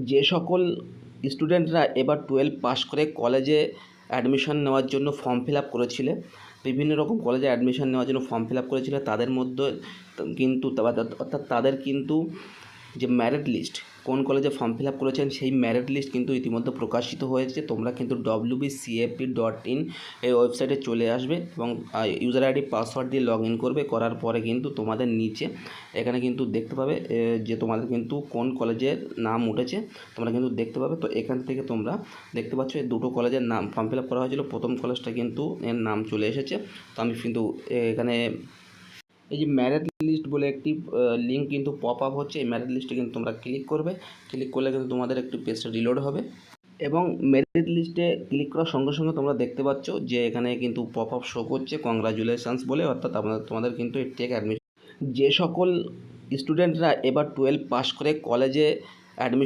যে সকল স্টুডেন্টরা এবার 12 পাস করে কলেজে অ্যাডমিশন নেওয়ার জন্য ফর্ম ফিল আপ করেছিলে, বিভিন্ন রকম কলেজে অ্যাডমিশন নেওয়ার জন্য ফর্ম ফিল আপ করেছিলে, তাদের মধ্যে কিন্তু অর্থাৎ তাদের কিন্তু যে মেরিট লিস্ট, কোন কলেজে ফর্ম ফিল আপ করেছেন সেই মেরিট লিস্ট কিন্তু ইতিমধ্যে প্রকাশিত হয়েছে। তোমরা কিন্তু wbcap.in এই ওয়েবসাইটে চলে আসবে এবং ইউজার আইডি পাসওয়ার্ড দিয়ে লগ ইন করবে। করার পরে কিন্তু তোমাদের নিচে এখানে কিন্তু দেখতে পাবে যে তোমাদের কিন্তু কোন কলেজের নাম উঠেছে, তোমরা কিন্তু দেখতে পাবে। তো এখান থেকে তোমরা দেখতে পাচ্ছ এই দুটো কলেজের নাম ফর্ম ফিল আপ করা হয়েছিল, প্রথম কলেজটা কিন্তু এর নাম চলে এসেছে। তো আমি কিন্তু এখানে এই যে ম্যারিট লিস্ট বলে একটি লিঙ্ক কিন্তু পপ আপ হচ্ছে, এই ম্যারিট লিস্টে কিন্তু তোমরা ক্লিক করবে। ক্লিক করলে কিন্তু তোমাদের একটি পেজটা রিলোড হবে এবং মেরিট লিস্টে ক্লিক করার সঙ্গে সঙ্গে তোমরা দেখতে পাচ্ছ যে এখানে কিন্তু পপ আপ শো করছে কংগ্রাচুলেশনস বলে, অর্থাৎ তোমাদের কিন্তু টেক অ্যাডমিশন। যে সকল স্টুডেন্টরা এবার 12 পাস করে কলেজে অ্যাডমিশন